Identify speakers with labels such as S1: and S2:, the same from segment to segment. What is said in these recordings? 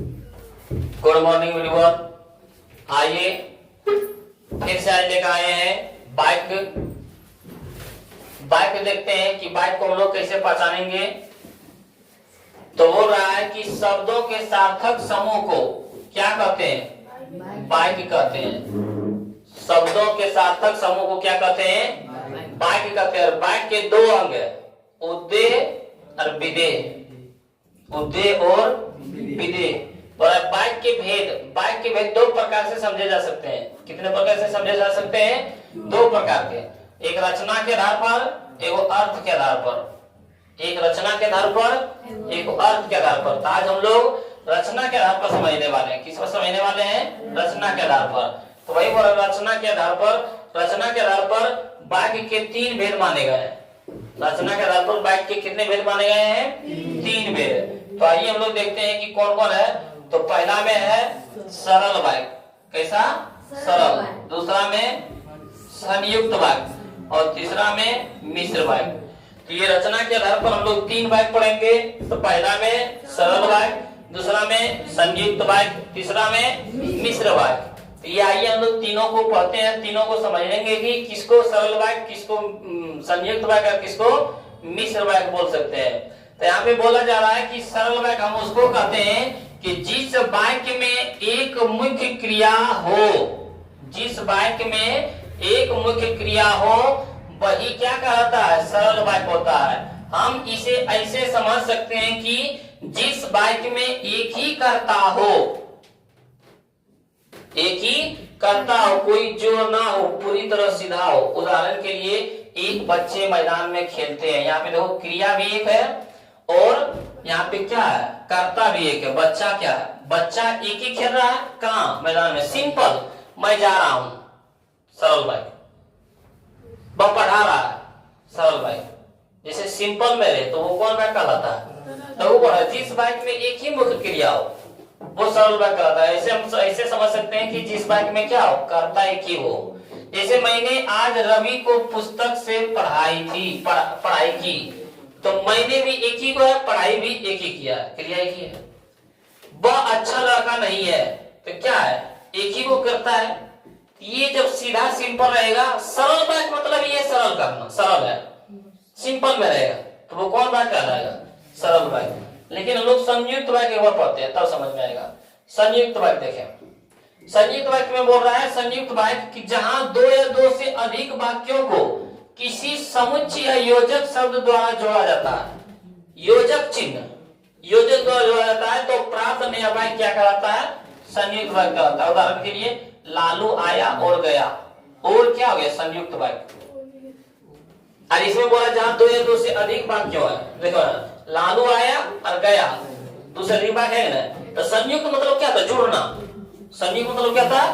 S1: Good morning everyone. आइए फिर से आज लेकर आए हैं बाइक। बाइक देखते हैं कि बाइक को हम लोग कैसे पहचानेंगे। तो बोल रहा है कि शब्दों के सार्थक समूह को क्या कहते हैं? बाइक कहते हैं। शब्दों के सार्थक समूह को क्या कहते हैं? बाइक कहते हैं। बाइक के दो अंग है, उद्देय और विधेय। उद्देय और विधेय। और बाइक के भेद दो प्रकार से समझे जा सकते हैं। कितने प्रकार से समझे जा सकते हैं? दो प्रकार के। एक रचना के आधार पर, एक अर्थ के आधार पर। एक रचना के आधार पर, एक अर्थ के आधार पर। तो आज हम लोग रचना के आधार पर समझने वाले हैं। किस पर समझने वाले हैं? रचना के आधार पर। तो वही रचना के आधार पर बाइक के तीन भेद माने गए हैं। रचना के आधार पर बाइक के कितने भेद माने गए हैं? तीन भेद। तो आइए हम लोग देखते हैं कि कौन कौन है। तो पहला में है सरल बाइक। कैसा? सरल। दूसरा में संयुक्त बाइक और तीसरा में मिश्र बाइक। तो ये रचना के आधार पर हम लोग तीन बाइक पढ़ेंगे। तो पहला में सरल बाइक, दूसरा में संयुक्त बाइक, तीसरा में मिश्र बाइक। तो ये आइए हम लोग तीनों को पढ़ते हैं, तीनों को समझ लेंगे कि किसको सरल बाइक, किसको संयुक्त बाइक और किसको मिश्र बाइक बोल सकते हैं। तो यहाँ पे बोला जा रहा है कि सरल बाइक हम उसको कहते हैं कि जिस बाइक में एक मुख्य क्रिया हो, जिस बाइक में एक मुख्य क्रिया हो वही क्या कहलाता है? सरल बाइक होता है। हम इसे ऐसे समझ सकते हैं कि जिस बाइक में एक ही कर्ता हो, एक ही कर्ता हो, कोई जोर ना हो, पूरी तरह सीधा हो। उदाहरण के लिए एक बच्चे मैदान में खेलते हैं। यहाँ पे देखो क्रिया भी एक है और यहाँ पे क्या है? कर्ता भी एक है। बच्चा क्या है? बच्चा एक ही खेल रहा है। कहाँ? मैदान में। सिंपल, मैं जा रहा हूं, सरल बाइक। वह पढ़ा रहा है, सरल बाइक। जैसे सिंपल में रहे तो वो कौन बाइक कहलाता है? तो वो पढ़ा। जिस बाइक में एक ही मुख्य क्रिया हो वो सरल बाइक कहलाता है। ऐसे हम ऐसे समझ सकते हैं कि जिस बाइक में क्या हो? कर्ता एक ही हो। जैसे मैंने आज रवि को पुस्तक से पढ़ाई की, तो मैंने भी एक ही को है, पढ़ाई भी एक ही किया, क्रिया एक ही है। वह अच्छा लड़का नहीं है, तो क्या है? एक ही को करता है। ये जब सीधा सिंपल रहेगा, सरल बाइक मतलब ये सरल करना, सरल है, सिंपल में रहेगा, तो वो कौन बाइक कहलाएगा? सरल बाइक। लेकिन हम लोग संयुक्त बाइक एक बार पढ़ते हैं तब समझ में आएगा। संयुक्त बाइक देखें। संयुक्त बाइक में बोल रहा है संयुक्त बाइक कि जहां दो या दो से अधिक वाक्यों को किसी समुच्चय या योजक शब्द द्वारा जोड़ा जाता है। योजक चिन्ह, योजक द्वारा जोड़ा जाता है तो प्राप्त नया बाइक क्या कहलाता है? संयुक्त बाइक कहलाता है। उदाहरण के लिए लालू आया और गया, और क्या हो गया? संयुक्त बाइक। और इसमें बोला जहां दो या दो से अधिक वाक्यों है। देखो ना, लालू आया और गया, दूसरी बात है ना। तो संयुक्त मतलब क्या था? जुड़ना। संयुक्त मतलब क्या था?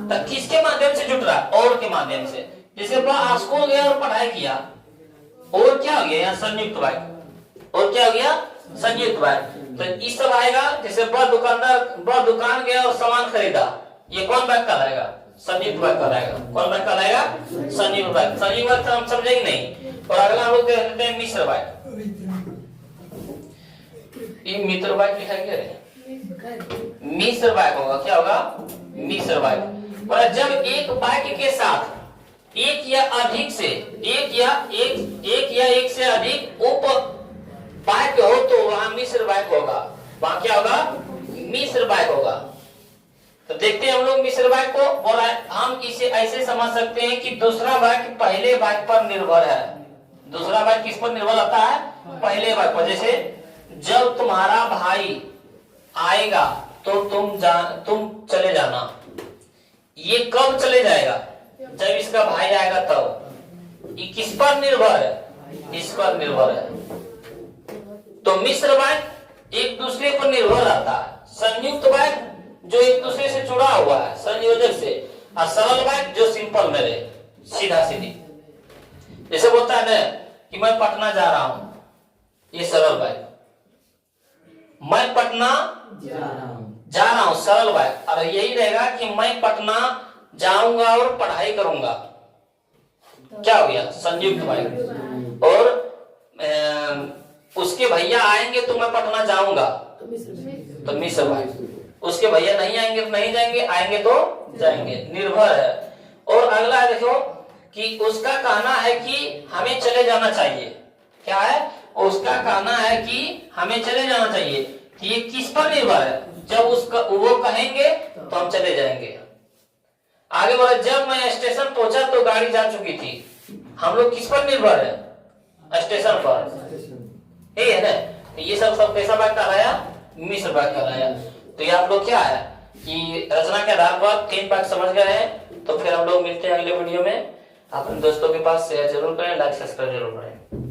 S1: तो किसके माध्यम से जुड़ रहा? और के माध्यम से। जैसे वह स्कूल गया और पढ़ाई किया, और क्या हो गया? संयुक्त बाइक। और क्या हो गया? संयुक्त बाइक। तो इस सब आएगा। जैसे वह दुकान गया और सामान खरीदा, ये कौन बाइक कहलाएगा? संयुक्त बाइक कहलाएगा। कौन बाइक कहलाएगा? संयुक्त बाइक। संयुक्त बाइक हम समझेंगे नहीं। और अगला हम लोग देखते हैं मिश्र बाइक। ये मित्र बाइक लिखा गया है, मिश्र बाइक होगा। क्या होगा? मिश्र बाइक। और जब एक बाइक के साथ एक या अधिक से एक से अधिक उप बाइक हो तो वहां मिश्र बाइक होगा। वहां क्या होगा? मिश्र बाइक होगा। तो देखते हैं हम लोग मिश्र बाइक को। और हम इसे ऐसे समझ सकते हैं कि दूसरा बाइक पहले बाइक पर निर्भर है। दूसरा बाइक किस पर निर्भर रहता है? पहले बाइक पर। जैसे जब तुम्हारा भाई आएगा तो तुम चले जाना। ये कब चले जाएगा? जब इसका भाई आएगा तब। ये किस पर निर्भर है? इस पर निर्भर है। तो मिश्र बाइक एक दूसरे पर निर्भर रहता है। संयुक्त बाइक जो एक दूसरे से जुड़ा हुआ है संयोजक से, और सरल बाइक जो सिंपल में रहे, सीधा सीधी। जैसे बोलता है ना कि मैं पटना जा रहा हूं, ये सरल बाइक। मैं पटना जा रहा हूं, सरल बाइक। और यही रहेगा कि मैं पटना जाऊंगा और पढ़ाई करूंगा, क्या हो गया? संयुक्त बाइक। और उसके भैया आएंगे तो मैं पटना जाऊंगा, तो मिश्र भाई। उसके भैया नहीं आएंगे तो नहीं जाएंगे, आएंगे तो जाएंगे, निर्भर है। और अगला है देखो कि उसका कहना है कि हमें चले जाना चाहिए। क्या है? उसका कहना है कि हमें चले जाना चाहिए। कि ये किस पर निर्भर है? जब उसका वो कहेंगे तो हम चले जाएंगे। आगे बोला जब मैं स्टेशन पहुंचा तो गाड़ी जा चुकी थी। हम लोग किस पर निर्भर है? स्टेशन पर। यही है ना? तो ये सब कैसा वाक्य कहलाया? मिश्र वाक्य कहलाया। तो ये आप लोग क्या है कि रचना के आधार पर 3 वाक्य समझ गए हैं। तो फिर हम लोग मिलते हैं अगले वीडियो में। अपने दोस्तों के पास शेयर जरूर करें, लाइक सब्सक्राइब जरूर करें।